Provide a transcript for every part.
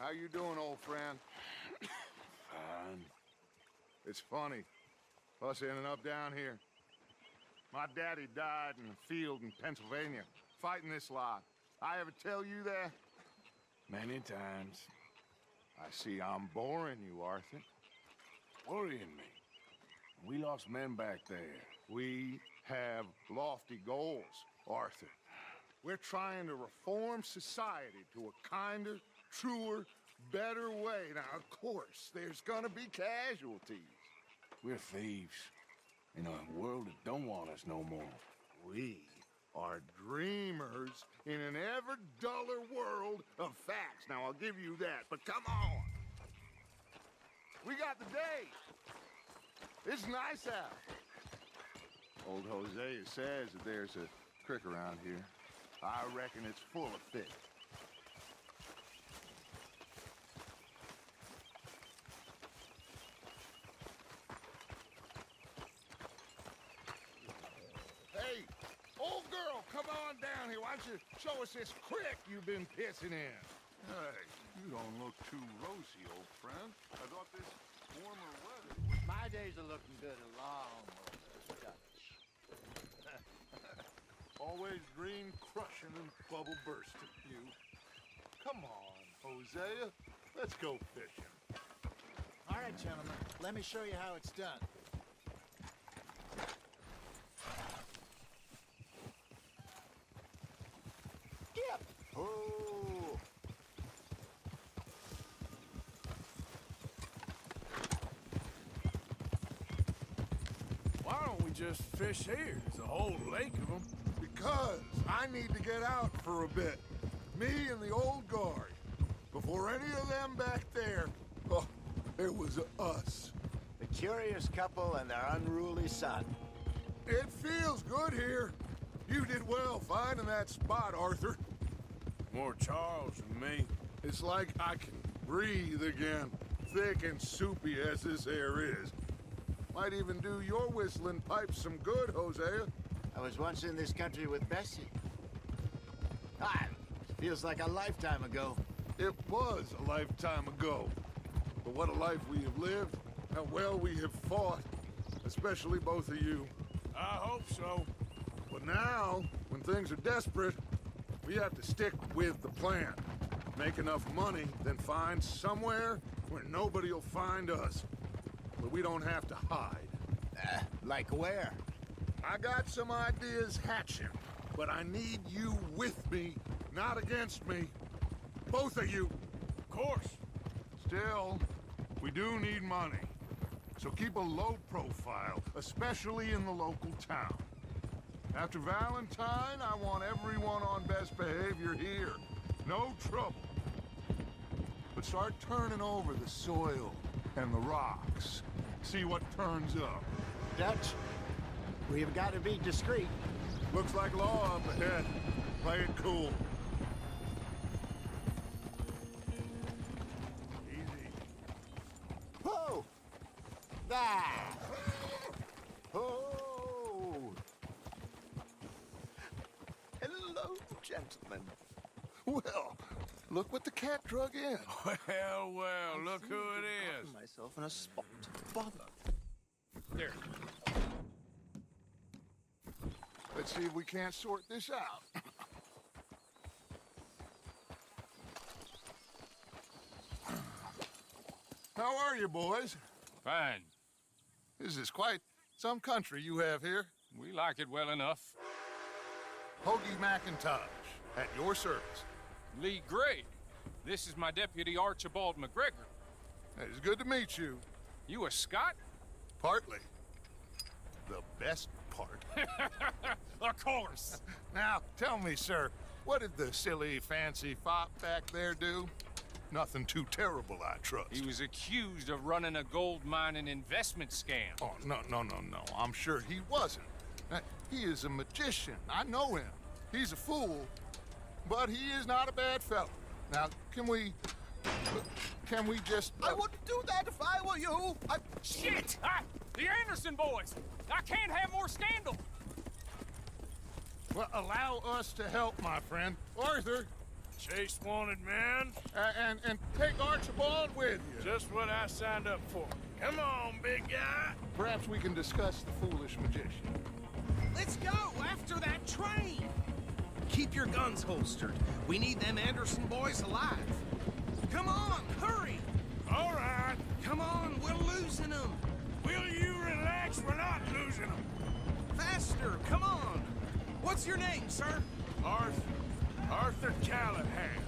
How you doing, old friend? Fine. It's funny, us ending up down here. My daddy died in a field in Pennsylvania, fighting this lot. I ever tell you that? Many times. I see I'm boring you, Arthur. Worrying me. We lost men back there. We have lofty goals, Arthur. We're trying to reform society to a kinder, truer, better way. Now, of course, there's gonna be casualties. We're thieves. In a world that don't want us no more. We are dreamers in an ever duller world of facts. Now, I'll give you that, but come on. We got the day. It's nice out. Old Hosea says that there's a creek around here. I reckon it's full of fish. Hey, old girl, come on down here. Why don't you show us this creek you've been pissing in? Hey, you don't look too rosy, old friend. I thought this warmer weather... My days are looking good along with the Dutch. Always green crushing and bubble bursting, you. Come on, Hosea. Let's go fishing. All right, gentlemen, let me show you how it's done. Yep. Oh. Why don't we just fish here? There's a whole lake of them. Because I need to get out for a bit. Me and the old guard. Before any of them back there, oh, it was us. The curious couple and their unruly son. It feels good here. You did well finding that spot, Arthur. More Charles than me. It's like I can breathe again, thick and soupy as this air is. Might even do your whistling pipes some good, Hosea. I was once in this country with Bessie. Ah, feels like a lifetime ago. It was a lifetime ago. But what a life we have lived, how well we have fought, especially both of you. I hope so. But now, when things are desperate, we have to stick with the plan. Make enough money, then find somewhere where nobody will find us. But we don't have to hide. Like where? I got some ideas hatching, but I need you with me, not against me. Both of you. Of course. Still, we do need money. So keep a low profile, especially in the local town. After Valentine, I want everyone on best behavior here. No trouble. But start turning over the soil and the rocks. See what turns up. Dutch, we've got to be discreet. Looks like law up ahead. Play it cool. Easy. Whoa! Ah! Oh! Hello, gentlemen. Well, look what the cat drug in. Well, well, look who it is. Myself in a spot. Bother. There. Let's see if we can't sort this out. How are you, boys? Fine. This is quite some country you have here. We like it well enough. Hoagie McIntosh, at your service. Lee Gray. This is my deputy Archibald McGregor. It's good to meet you. You a Scot? Partly. The best part. Of course. Now, tell me, sir, what did the silly, fancy fop back there do? Nothing too terrible, I trust. He was accused of running a gold mining investment scam. Oh, no. I'm sure he wasn't. He is a magician. I know him. He's a fool, but he is not a bad fellow. Now, can we just... I wouldn't do that if I were you. Shit! The Anderson boys! I can't have more scandal! Well, allow us to help, my friend. Arthur, Chase wanted man. And take Archibald with you. Just what I signed up for. Come on, big guy. Perhaps we can discuss the foolish magician. Let's go after that train. Keep your guns holstered. We need them Anderson boys alive. Come on, hurry. All right. Come on, we're losing them. Will you relax? We're not losing them. Faster, come on. What's your name, sir? Arthur Callahan.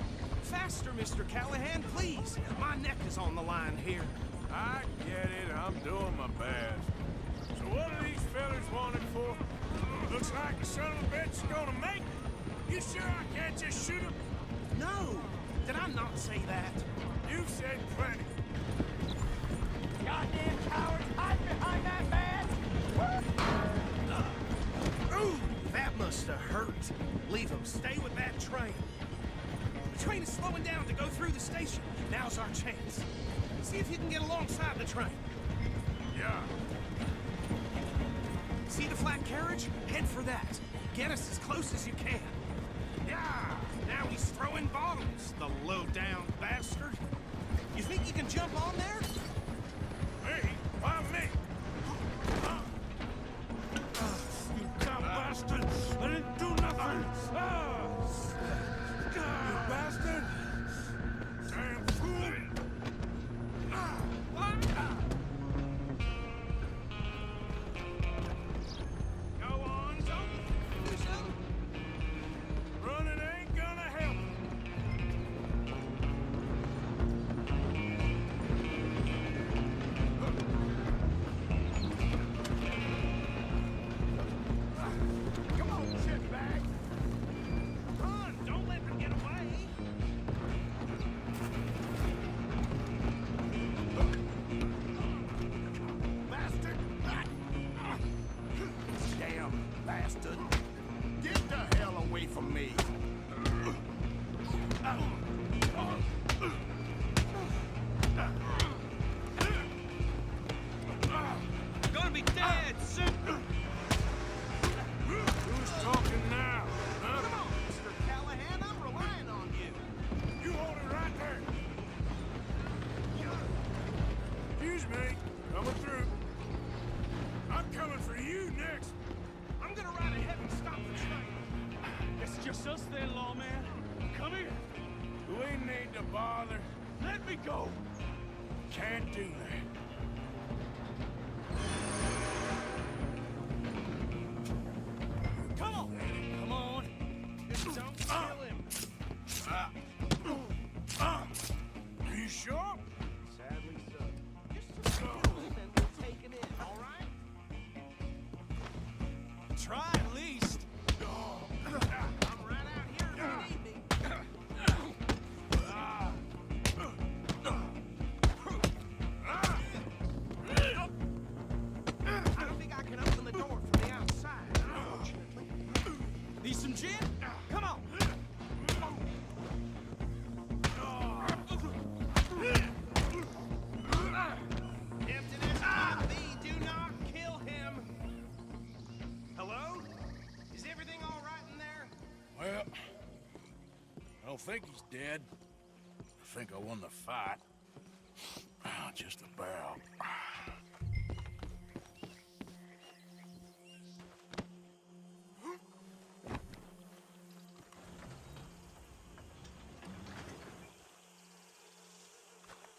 Faster, Mr. Callahan, please. My neck is on the line here. I get it. I'm doing my best. So what are these fellas wanted for? Looks like the son of a bitch is gonna make it. You sure I can't just shoot him? No, did I not say that? You said plenty. Goddamn cowards, hide behind that man! Ooh, that must have hurt. Leave them. Stay with that train. The train is slowing down to go through the station. Now's our chance. See if you can get alongside the train. Yeah. See the flat carriage? Head for that. Get us as close as you can. Yeah! Now he's throwing bottles, the low-down bastard. You think you can jump on there? Me? Why me? You dumb bastard! I didn't do nothing! You bastard! Damn fool! Go on, don't lose him! Running ain't gonna help! Come on, shitbag! Run! Don't let them get away! Bastard! Damn bastard! Get the hell away from me! Gonna be dead soon! Who's talking now? Huh? Come on, Mr. Callahan, I'm relying on you. You hold it right there. Excuse me. Coming through. I'm coming for you next. I'm gonna ride ahead and stop the train. It's just us then, lawman. Come here. We need to bother. Let me go. Can't do that. Come on. Come on. Just don't kill him. Are you sure? Sadly so. Just kill him and we'll take him in, all right? Try at least. I'm right out here if you need me. I don't think I can open the door from the outside, unfortunately. Need some gin? Come on. Tempted as might be, do not kill him. Hello? Is everything all right in there? Well, I don't think he's dead. I think I won the fight. Just about.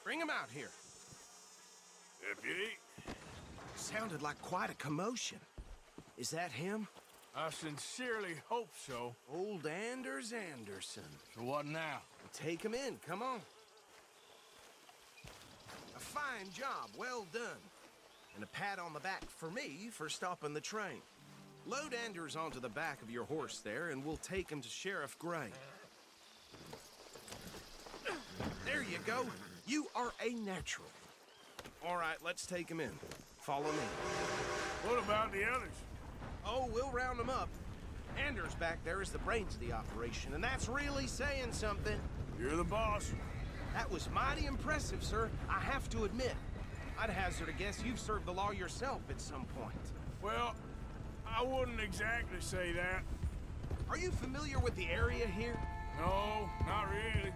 Bring him out here. Deputy, Sounded like quite a commotion. Is that him? I sincerely hope so. Old Anders Anderson. So what now? Take him in, come on. A fine job, well done. And a pat on the back for me for stopping the train. Load Anders onto the back of your horse there, and we'll take him to Sheriff Gray. There you go. You are a natural. All right, let's take him in. Follow me. What about the others? Oh, we'll round them up. Anders back there is the brains of the operation, and that's really saying something. You're the boss. That was mighty impressive, sir. I have to admit. I'd hazard a guess you've served the law yourself at some point. Well, I wouldn't exactly say that. Are you familiar with the area here? No, not really.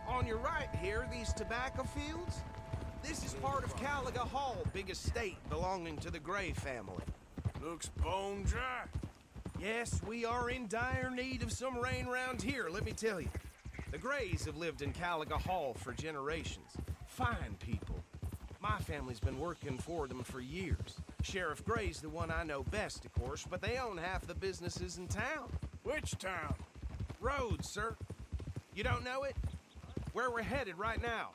On your right here, these tobacco fields? This is part of Caliga Hall, big estate belonging to the Gray family. Looks bone dry. Yes, we are in dire need of some rain round here, let me tell you. The Grays have lived in Caliga Hall for generations. Fine people. My family's been working for them for years. Sheriff Gray's the one I know best, of course, but they own half the businesses in town. Which town? Rhodes, sir. You don't know it? Where we're headed right now.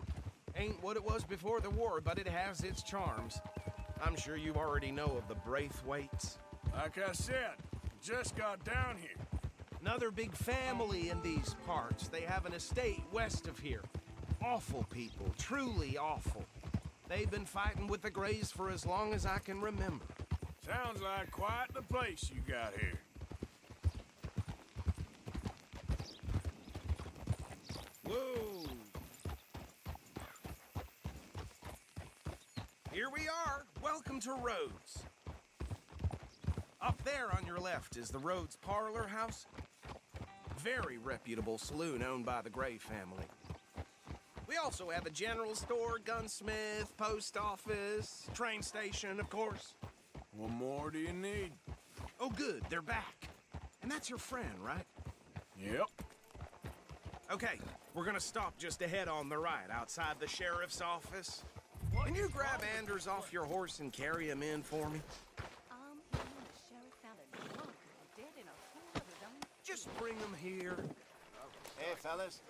Ain't what it was before the war, but it has its charms. I'm sure you already know of the Braithwaites. Like I said, just got down here. Another big family in these parts. They have an estate west of here. Awful people, truly awful. They've been fighting with the Grays for as long as I can remember. Sounds like quite the place you got here. Whoa! Here we are. Welcome to Rhodes. Up there on your left is the Rhodes Parlor House. Very reputable saloon owned by the Gray family. We also have a general store, gunsmith, post office, train station, of course. What more do you need? Oh, good, they're back. And that's your friend, right? Yep. Okay, we're gonna stop just ahead on the right, outside the sheriff's office. Can you grab Anders off your horse and carry him in for me? The sheriff found a drunk dead in a pool of his own. Just bring him here. Hey, fellas.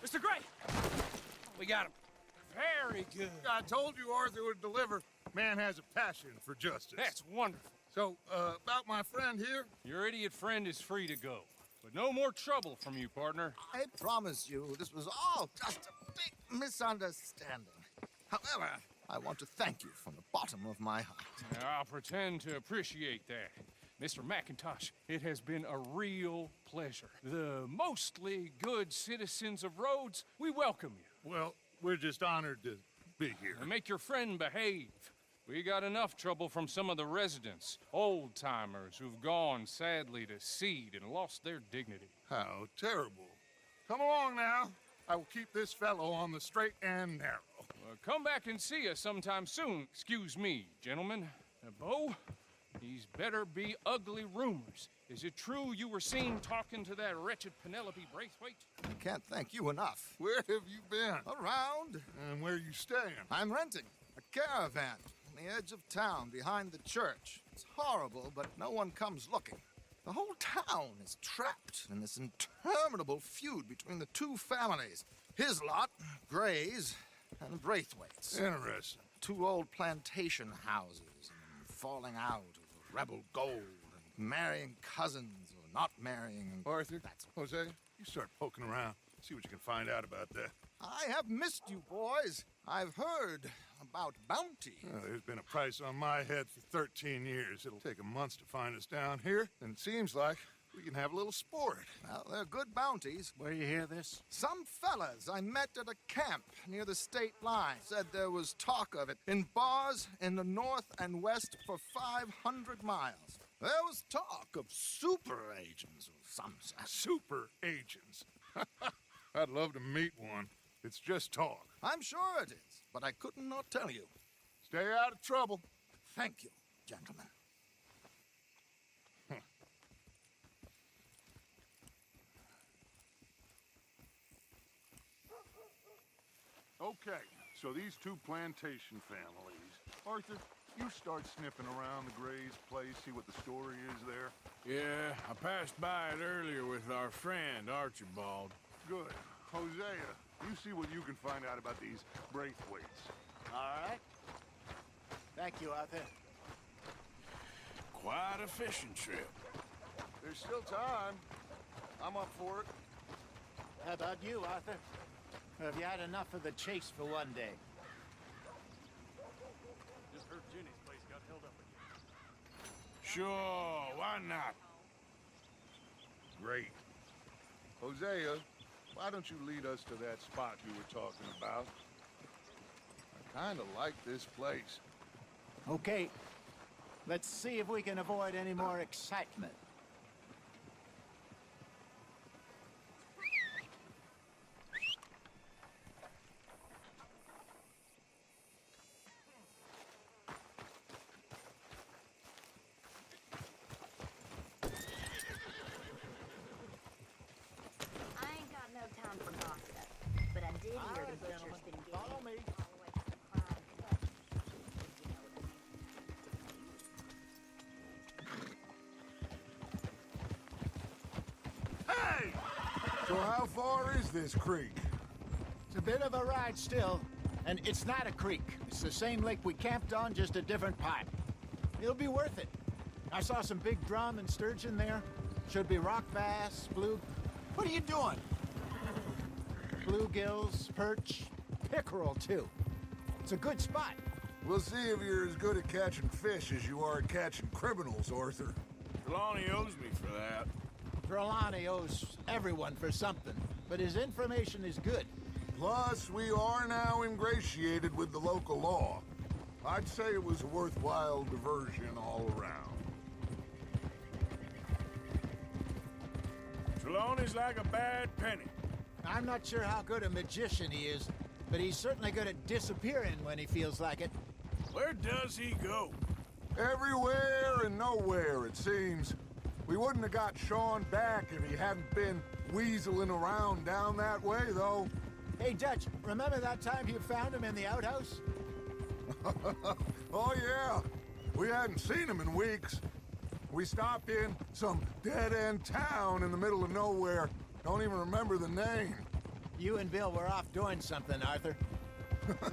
Mr. Gray! We got him. Very good. I told you Arthur would deliver. Man has a passion for justice. That's wonderful. So, about my friend here? Your idiot friend is free to go. But no more trouble from you, partner. I promise you, this was all just a big misunderstanding. However, I want to thank you from the bottom of my heart. I'll pretend to appreciate that. Mr. McIntosh, it has been a real pleasure. The mostly good citizens of Rhodes, we welcome you. Well, we're just honored to be here. And make your friend behave. We got enough trouble from some of the residents, old-timers who've gone, sadly, to seed and lost their dignity. How terrible. Come along now. I will keep this fellow on the straight and narrow. Come back and see us sometime soon. Excuse me, gentlemen. Bo, these better be ugly rumors. Is it true you were seen talking to that wretched Penelope Braithwaite? I can't thank you enough. Where have you been? Around. And where you staying? I'm renting a caravan on the edge of town behind the church. It's horrible, but no one comes looking. The whole town is trapped in this interminable feud between the two families. His lot, Gray's, and the Braithwaites. Interesting. Two old plantation houses, and falling out over rebel gold, and marrying cousins or not marrying. And Arthur, that's Jose, you start poking around. See what you can find out about that. I have missed you, boys. I've heard about bounty. There's been a price on my head for 13 years. It'll take a month to find us down here, and it seems like we can have a little sport. Well, they're good bounties. Where you hear this? Some fellas I met at a camp near the state line said there was talk of it in bars in the north and west for 500 miles. There was talk of super agents or some such. Super agents. I'd love to meet one. It's just talk. I'm sure it is, but I couldn't not tell you. Stay out of trouble. Thank you, gentlemen. Okay, so these two plantation families. Arthur, you start sniffing around the Gray's place, see what the story is there. Yeah, I passed by it earlier with our friend, Archibald. Good. Hosea, you see what you can find out about these Braithwaites. All right. Thank you, Arthur. Quite a fishing trip. There's still time. I'm up for it. How about you, Arthur? Or have you had enough of the chase for one day? Just heard Jenny's place got held up again. Sure, why not? Great. Hosea, why don't you lead us to that spot you were talking about? I kind of like this place. Okay. Let's see if we can avoid any more excitement. So how far is this creek? It's a bit of a ride still, and it's not a creek. It's the same lake we camped on, just a different part. It'll be worth it. I saw some big drum and sturgeon there. Should be rock bass, blue... What are you doing? Bluegills, perch, pickerel, too. It's a good spot. We'll see if you're as good at catching fish as you are at catching criminals, Arthur. Trelawney owes me for that. Trelawney owes everyone for something, but his information is good. Plus, we are now ingratiated with the local law. I'd say it was a worthwhile diversion all around. Trelawney's like a bad penny. I'm not sure how good a magician he is, but he's certainly good at disappearing when he feels like it. Where does he go? Everywhere and nowhere, it seems. We wouldn't have got Sean back if he hadn't been weaseling around down that way, though. Hey, Dutch, remember that time you found him in the outhouse? Oh, yeah. We hadn't seen him in weeks. We stopped in some dead-end town in the middle of nowhere. Don't even remember the name. You and Bill were off doing something, Arthur.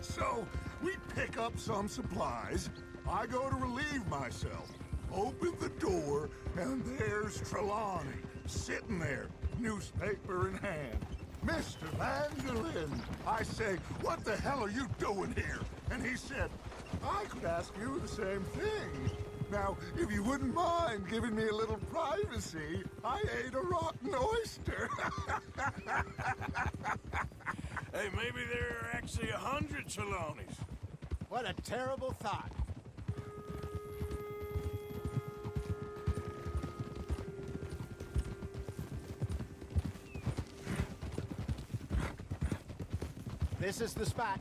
So, we pick up some supplies. I go to relieve myself. Open the door, and there's Trelawney, sitting there, newspaper in hand. Mr. Vanderlyn, I say, what the hell are you doing here? And he said, I could ask you the same thing. Now, if you wouldn't mind giving me a little privacy, I ate a rotten oyster. Hey, maybe there are actually 100 Trelawneys. What a terrible thought. This is the spot.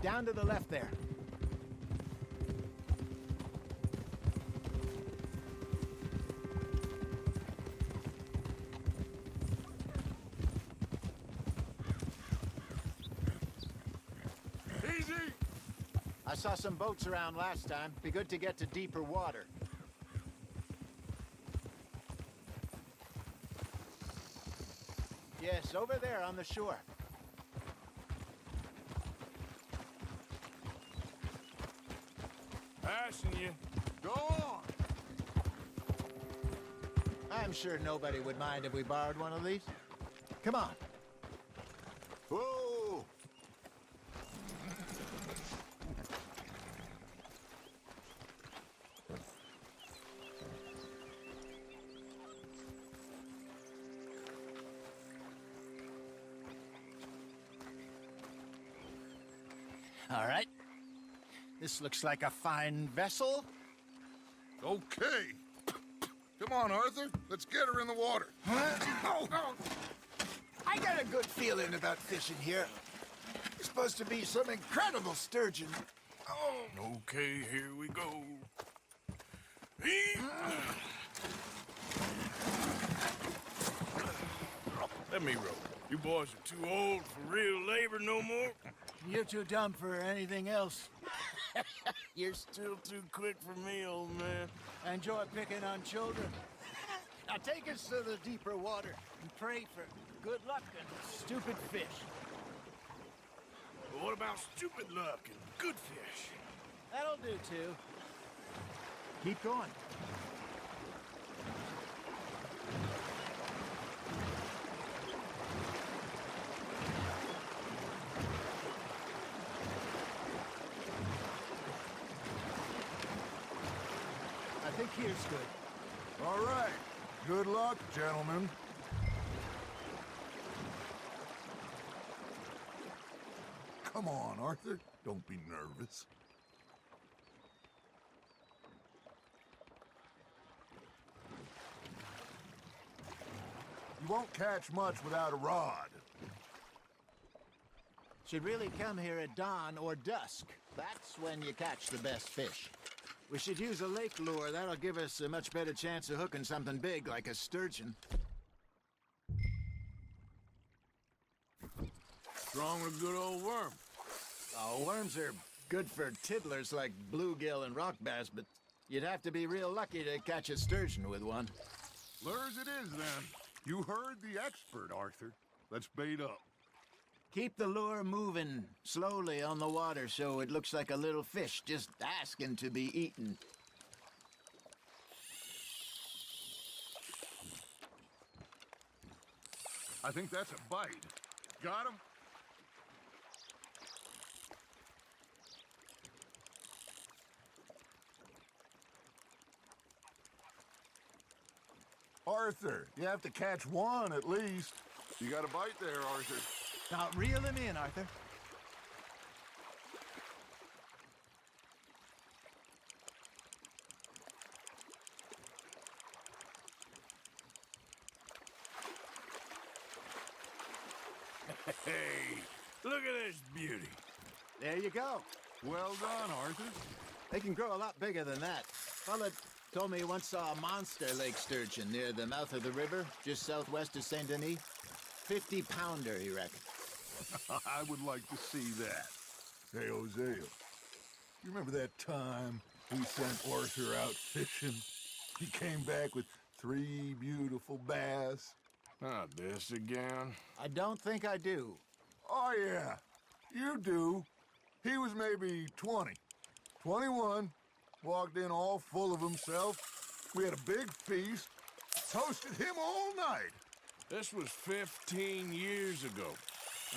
Down to the left there. Easy! I saw some boats around last time. Be good to get to deeper water. Yes, over there on the shore. Passing you. Go on! I'm sure nobody would mind if we borrowed one of these. Come on. Whoa! All right. This looks like a fine vessel. Okay. Come on, Arthur. Let's get her in the water. Oh. I got a good feeling about fishing here. It's supposed to be some incredible sturgeon. Oh. Okay, here we go. Let me row. You boys are too old for real labor no more. You're too dumb for anything else. You're still too quick for me, old man. Enjoy picking on children. Now take us to the deeper water and pray for good luck and stupid fish. But what about stupid luck and good fish? That'll do, too. Keep going. I think here's good. All right. Good luck, gentlemen. Come on, Arthur. Don't be nervous. You won't catch much without a rod. Should really come here at dawn or dusk. That's when you catch the best fish. We should use a lake lure. That'll give us a much better chance of hooking something big like a sturgeon. Strong with a good old worm. Oh, worms are good for tiddlers like bluegill and rock bass, but you'd have to be real lucky to catch a sturgeon with one. Lures it is, then. You heard the expert, Arthur. Let's bait up. Keep the lure moving slowly on the water so it looks like a little fish just asking to be eaten. I think that's a bite. Got him? Arthur, you have to catch one at least. You got a bite there, Arthur. Now reel him in, Arthur. Hey, look at this beauty. There you go. Well done, Arthur. They can grow a lot bigger than that. Fella told me he once saw a monster lake sturgeon near the mouth of the river, just southwest of Saint Denis. 50-pounder, he reckoned. I would like to see that. Hey, Hosea, you remember that time we sent Arthur out fishing? He came back with 3 beautiful bass. Not this again. I don't think I do. Oh, yeah, you do. He was maybe 20, 21, walked in all full of himself. We had a big feast, toasted him all night. This was 15 years ago.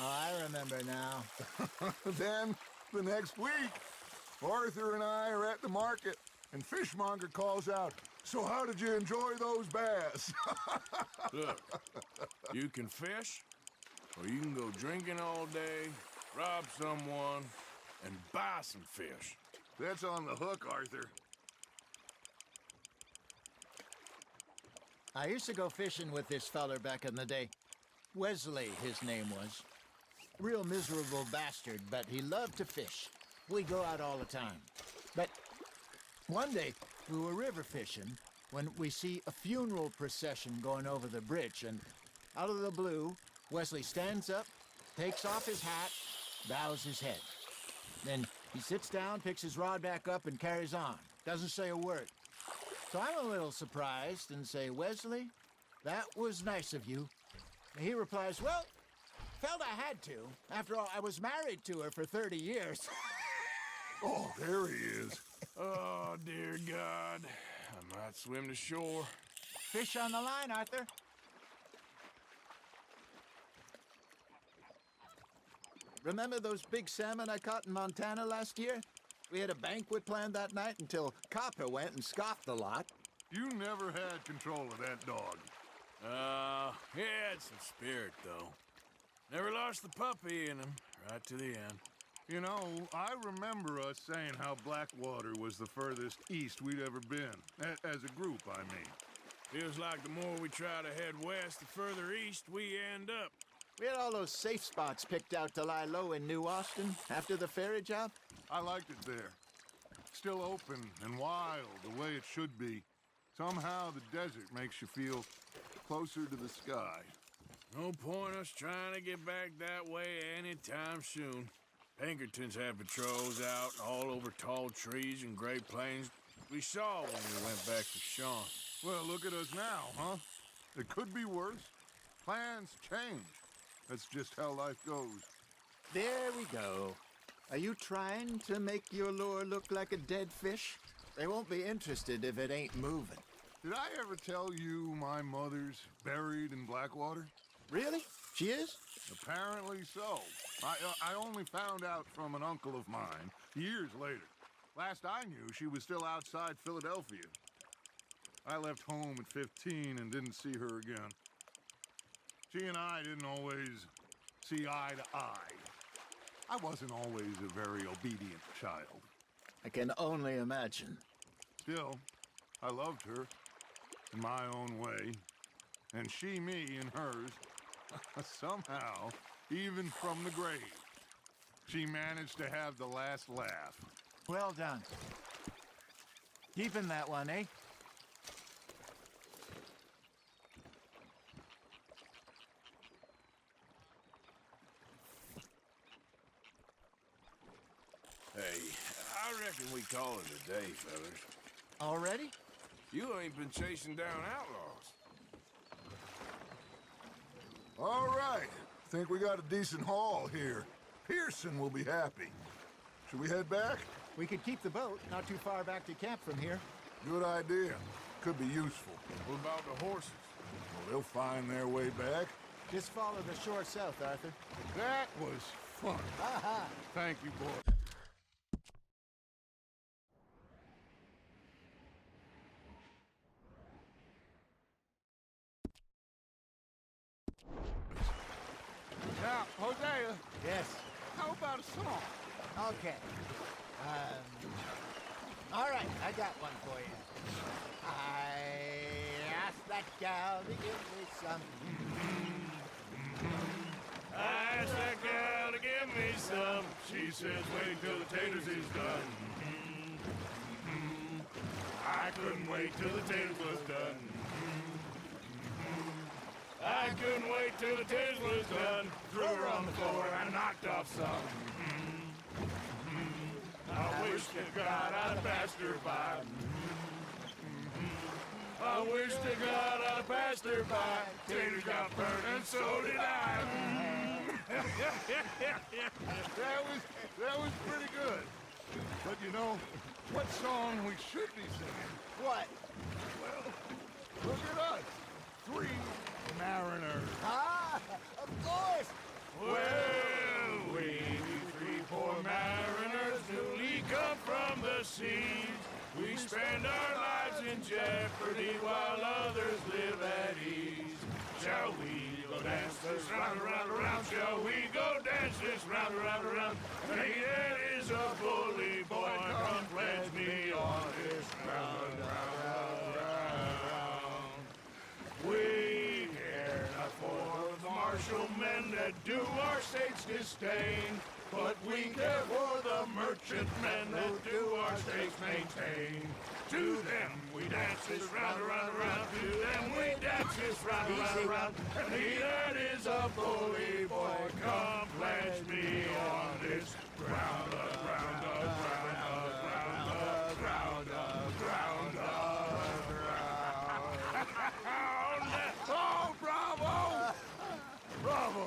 Oh, I remember now. Then, the next week, Arthur and I are at the market, and Fishmonger calls out, "So how did you enjoy those bass?" Look, you can fish, or you can go drinking all day, rob someone, and buy some fish. That's on the hook, Arthur. I used to go fishing with this feller back in the day. Wesley, his name was. Real miserable bastard, but he loved to fish. We'd go out all the time. But one day, we were river fishing when we see a funeral procession going over the bridge, and out of the blue, Wesley stands up, takes off his hat, bows his head. Then he sits down, picks his rod back up, and carries on. Doesn't say a word. So I'm a little surprised and say, "Wesley, that was nice of you." And he replies, "Well, felt I had to. After all, I was married to her for 30 years. Oh, there he is. Oh, dear God. I might swim to shore. Fish on the line, Arthur. Remember those big salmon I caught in Montana last year? We had a banquet planned that night until Copper went and scoffed the lot. You never had control of that dog. He had some spirit, though. Never lost the puppy in him, right to the end. You know, I remember us saying how Blackwater was the furthest east we'd ever been. As a group, I mean. Feels like the more we try to head west, the further east we end up. We had all those safe spots picked out to lie low in New Austin after the ferry job. I liked it there. Still open and wild, the way it should be. Somehow the desert makes you feel closer to the sky. No point us trying to get back that way anytime soon. Pinkertons have patrols out all over tall trees and Great Plains. We saw when we went back to Sean. Well, look at us now, huh? It could be worse. Plans change. That's just how life goes. There we go. Are you trying to make your lure look like a dead fish? They won't be interested if it ain't moving. Did I ever tell you my mother's buried in Blackwater? Really? She is? Apparently so. I only found out from an uncle of mine years later. Last I knew, she was still outside Philadelphia. I left home at 15 and didn't see her again. She and I didn't always see eye to eye. I wasn't always a very obedient child. I can only imagine. Still, I loved her in my own way, and she me in hers. Somehow, even from the grave, she managed to have the last laugh. Well done. Keeping that one, eh? Hey, I reckon we call it a day, fellas. Already? You ain't been chasing down outlaws. All right, think we got a decent haul here. Pearson will be happy. Should we head back? We could keep the boat not too far back to camp from here. Good idea. Could be useful. What about the horses? Well, they'll find their way back. Just follow the shore south, Arthur. That was fun. Aha! Thank you, boy. Now, Hosea, Yes. how about a song? Okay. All right, I got one for you. I asked that gal to give me some. I asked that gal to give me some. She says, wait till the taters is done. I couldn't wait till the taters was done. I couldn't wait till the taters was done. Threw her on the floor and knocked off some. I wish to God I'd have passed her by. I wish to God I'd have passed her by. Taters got burned and so did I. That was pretty good. But you know, what song we should be singing? What? Well, look at us. 3 mariners. Ah, of course. Well, we 3 poor mariners newly come from the seas. We spend our lives in jeopardy while others live at ease. Shall we go dance this round, around, around? Shall we go dance this round, around, around? Hey, that is a bully boy, come pledge me on this round, round, round. We care not for the martial men that do our state's disdain, but we care for the merchant men that do our states maintain. To them we dance this round, around, around. To them we dance this round, around, around. And he that is a bully boy, come pledge me on this ground, ground, ground, ground, ground, ground, ground. Oh, bravo! Bravo!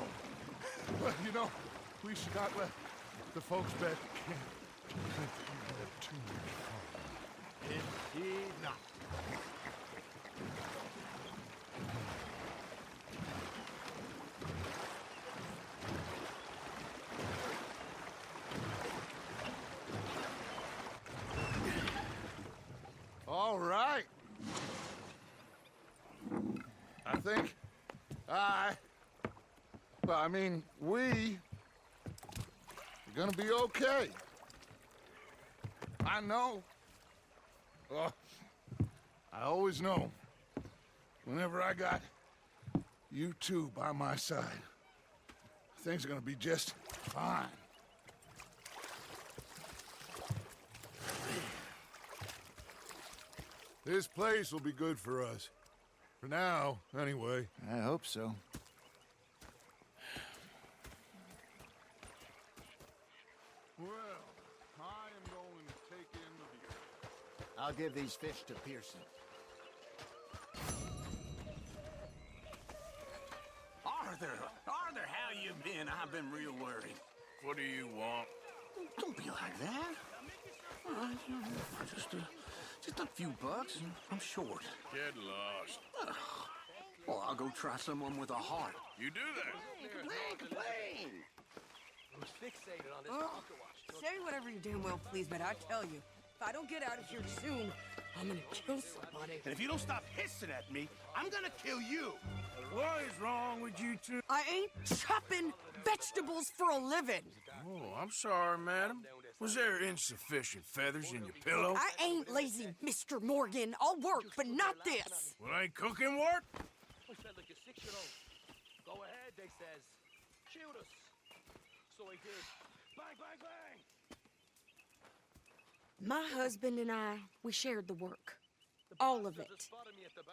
Well, you know, we should not let the folks back at camp think we had too much fun. Indeed not. All right. I think we are gonna be okay. I know. Oh, I always know. Whenever I got you two by my side, things are gonna be just fine. This place will be good for us. For now, anyway. I hope so. Well, I am going to take in the beer. I'll give these fish to Pearson. Arthur, how you been? I've been real worried. What do you want? Don't be like that. Just a few bucks. I'm short. Get lost. Well, I'll go try someone with a heart. You do that. Complain. Say whatever you damn well please, but I tell you, if I don't get out of here soon, I'm gonna kill somebody. And if you don't stop hissing at me, I'm gonna kill you. What is wrong with you two? I ain't chopping vegetables for a living. Oh, I'm sorry, madam. Was there insufficient feathers in your pillow? I ain't lazy, Mr. Morgan. I'll work, but not this. Well, ain't cooking work? We felt like a 6-year-old. Go ahead, they says. Shoot us. So he did. Bang, bang, bang. My husband and I, we shared the work. All of it.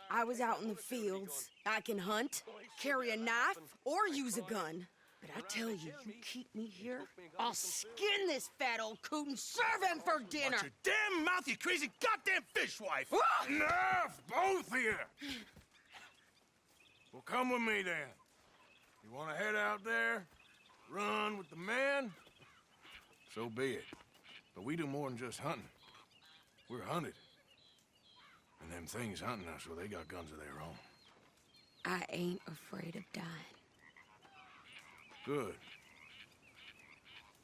I was out in the fields. I can hunt, carry a knife, or use a gun. But I tell you, you keep me here, I'll skin this fat old coot and serve him for dinner. Watch your damn mouth, you crazy goddamn fishwife! Enough, both of you! Well, come with me then. You want to head out there, run with the men? So be it. But we do more than just hunting. We're hunted. And them things hunting us, well, they got guns of their own. I ain't afraid of dying. Good.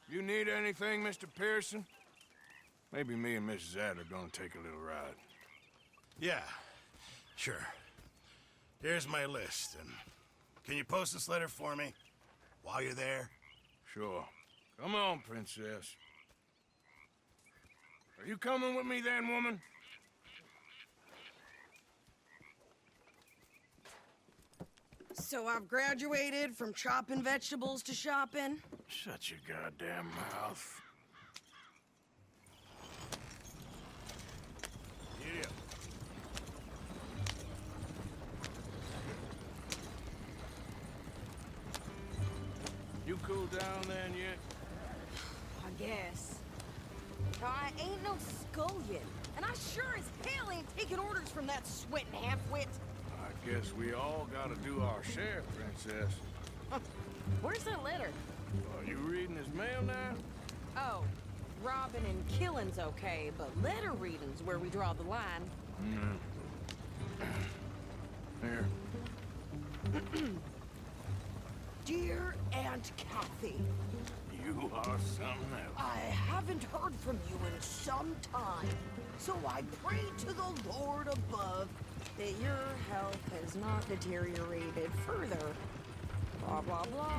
You need anything, Mr. Pearson? Maybe me and Mrs. Adler are gonna take a little ride. Yeah, sure. Here's my list, and can you post this letter for me while you're there? Sure. Come on, Princess. Are you coming with me then, woman? So I've graduated from chopping vegetables to shopping? Shut your goddamn mouth. Get up. You cool down then yet? I guess. I ain't no scullion, and I sure as hell ain't taking orders from that sweating half-wit. I guess we all gotta do our share, Princess. Where's that letter? Are you reading his mail now? Oh, robbing and killing's okay, but letter reading's where we draw the line. Here. Dear Aunt Kathy, You are something else. I haven't heard from you in some time, so I pray to the Lord above that your health has not deteriorated further. Blah, blah, blah.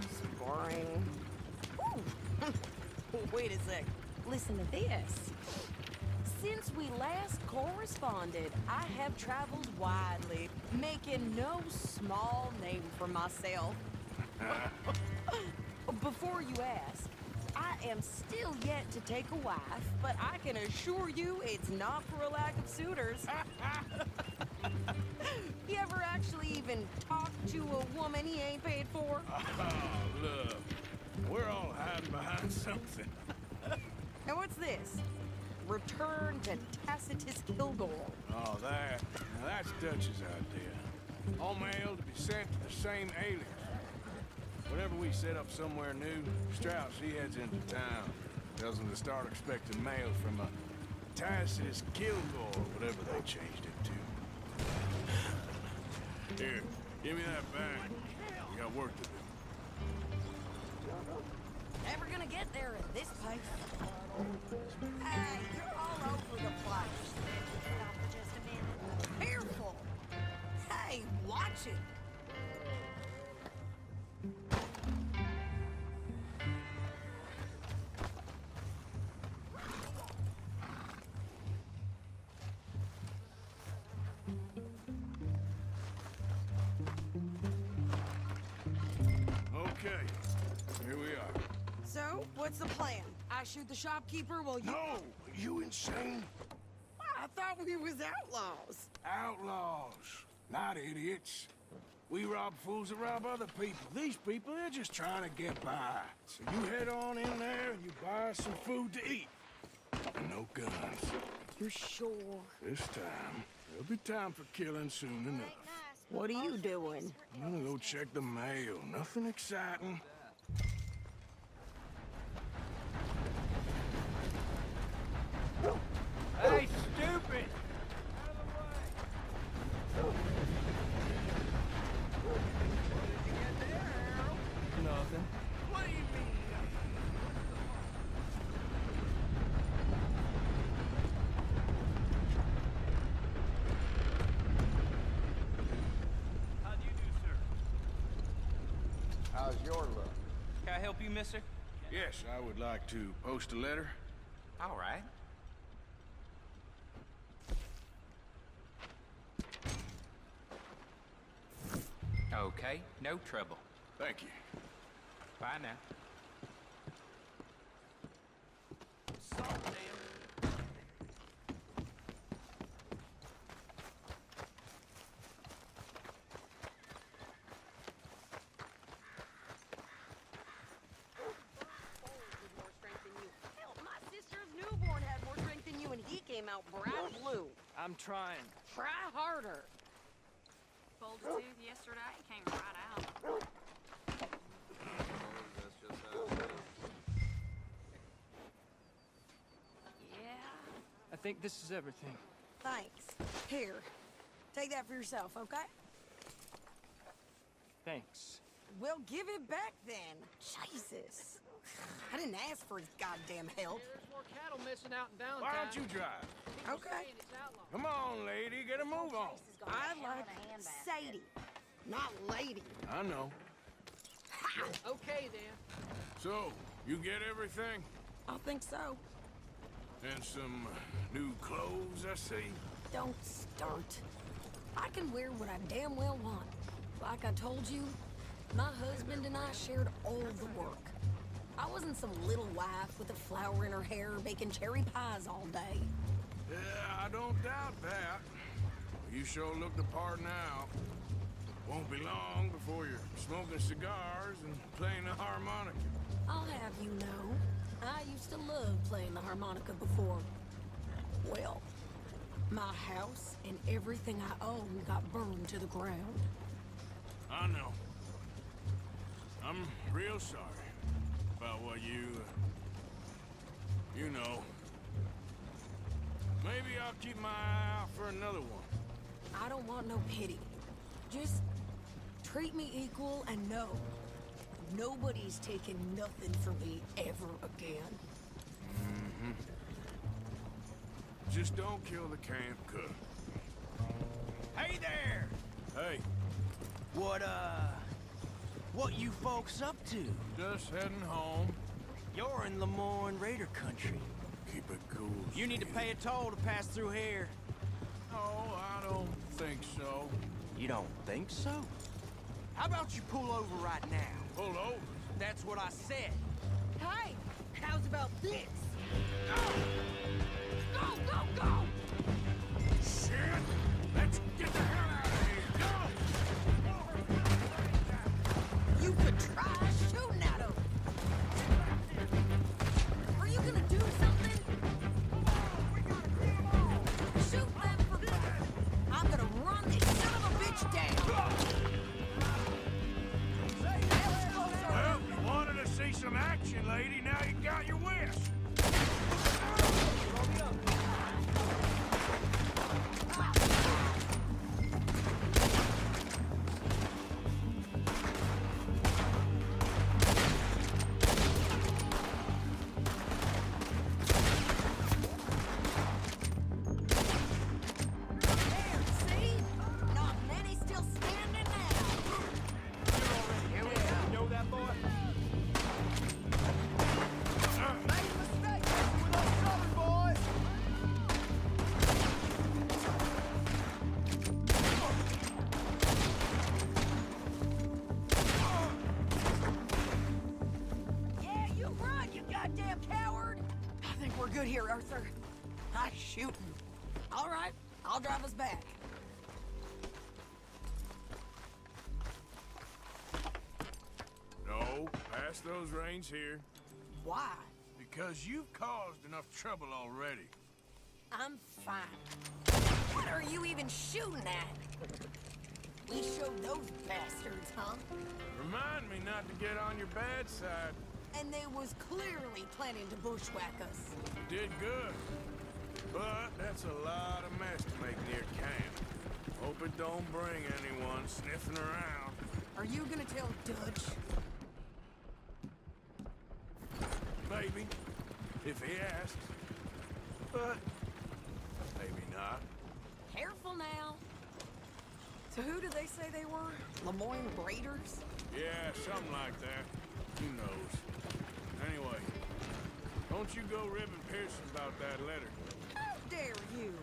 It's boring. Ooh. Wait a sec. Listen to this. Since we last corresponded, I have traveled widely, making no small name for myself. Before you ask, I am still yet to take a wife, but I can assure you it's not for a lack of suitors. You ever actually even talk to a woman he ain't paid for? Oh, look. We're all hiding behind something. And what's this? Return to Tacitus Kilgore. Oh, that. Now, that's Dutch's idea. All mail to be sent to the same alias. Whenever we set up somewhere new, Strauss, he heads into town. Tells them to start expecting mail from a Tacitus Kilgore, whatever they changed it to. Here, give me that bag. We got work to do. Never gonna get there at this pace. Hey, you're all over the place. Stop for just a minute. Careful. Hey, watch it. Okay, here we are. So, what's the plan? I shoot the shopkeeper while you... No! Are you insane? I thought we was outlaws. Outlaws, not idiots. We rob fools that rob other people. These people, they're just trying to get by. So you head on in there and you buy some food to eat. And no guns. You sure? This time, there'll be time for killing soon enough. What are you doing? I'm gonna go check the mail. Nothing exciting. Hey, stupid! Nothing. What do you mean? How do you do, sir? How's your luck? Can I help you, mister? Yes, I would like to post a letter. All right. Okay, no trouble. Thank you. Bye now. Hell, my sister's newborn had more strength than you, and he came out bright blue. I'm trying. Try harder. Pulled a tooth yesterday, came right out. think this is everything. Thanks. Here, take that for yourself, okay? Thanks. Well, give it back then. Jesus. I didn't ask for his goddamn help. There's more cattle missing out in Valentine. Why don't you drive? Okay. Come on, lady, get a move on. I like Sadie, not lady. I know. Okay, then. So, you get everything? I think so. And some new clothes, I see? Don't start. I can wear what I damn well want. Like I told you, my husband and I shared all the work. I wasn't some little wife with a flower in her hair making cherry pies all day. Yeah, I don't doubt that. You sure look the part now. Won't be long before you're smoking cigars and playing the harmonica. I'll have you know, I used to love playing the harmonica before. Well, my house and everything I own got burned to the ground. I know. I'm real sorry about what you know. Maybe I'll keep my eye out for another one. I don't want no pity. Just treat me equal and know nobody's taking nothing from me ever again. Mm-hmm. Just don't kill the camp cook. Hey there! Hey, What you folks up to? just heading home. You're in Lemoyne Raider country. Keep it cool. You need to pay a toll to pass through here. No, I don't think so. You don't think so? How about you pull over right now? Pull over. That's what I said. Hey, how's about this? Go, go, go! Shit! Let's get the hell out of here! Go! You could try shooting at him. Are you gonna do something? Shoot them for fun. I'm gonna run this son of a bitch down. Well, you wanted to see some action, lady. Now you got your wish. There, see? Not many still standing now. Here we go. You know that boy? Made a mistake with those southern boys. Yeah, you run, you goddamn coward! I think we're good here, Arthur. Nice shooting. All right, I'll drive us back. No, pass those reins here. Why? Because you've caused enough trouble already. I'm fine. What are you even shooting at? We showed those bastards, huh? Remind me not to get on your bad side. And they was clearly planning to bushwhack us. You did good. But that's a lot of mess to make near camp. Hope it don't bring anyone sniffing around. Are you gonna tell Dutch? Maybe, if he asks. But maybe not. Careful now. So who did they say they were? Lemoyne Raiders? Yeah, something like that. Who knows? Anyway, don't you go ribbing Pearson about that letter. How dare you?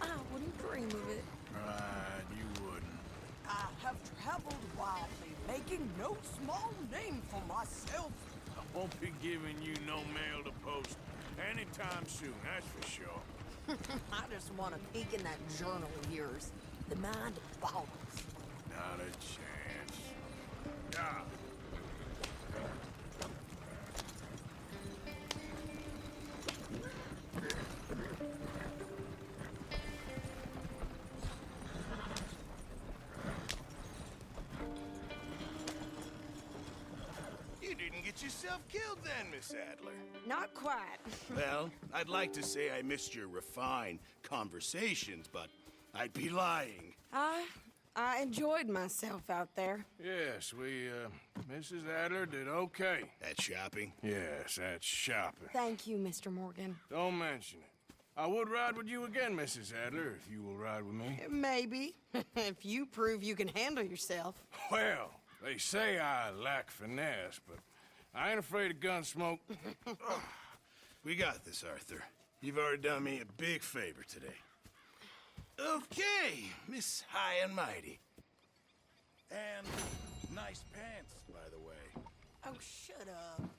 I wouldn't dream of it. Right, you wouldn't. I have traveled widely, making no small name for myself. I won't be giving you no mail to post anytime soon, that's for sure. I just want to peek in that journal of yours. The mind boggles. Not a chance. Ah. You didn't get yourself killed then, Miss Adler. Not quite. Well, I'd like to say I missed your refined conversations, but I'd be lying. I enjoyed myself out there. Yes, Mrs. Adler did okay. At shopping? Yes, that's shopping. Thank you, Mr. Morgan. Don't mention it. I would ride with you again, Mrs. Adler, if you will ride with me. Maybe. If you prove you can handle yourself. Well, they say I lack finesse, but I ain't afraid of gun smoke. We got this, Arthur. You've already done me a big favor today. Okay, Miss High and Mighty. And nice pants, by the way. Oh, shut up.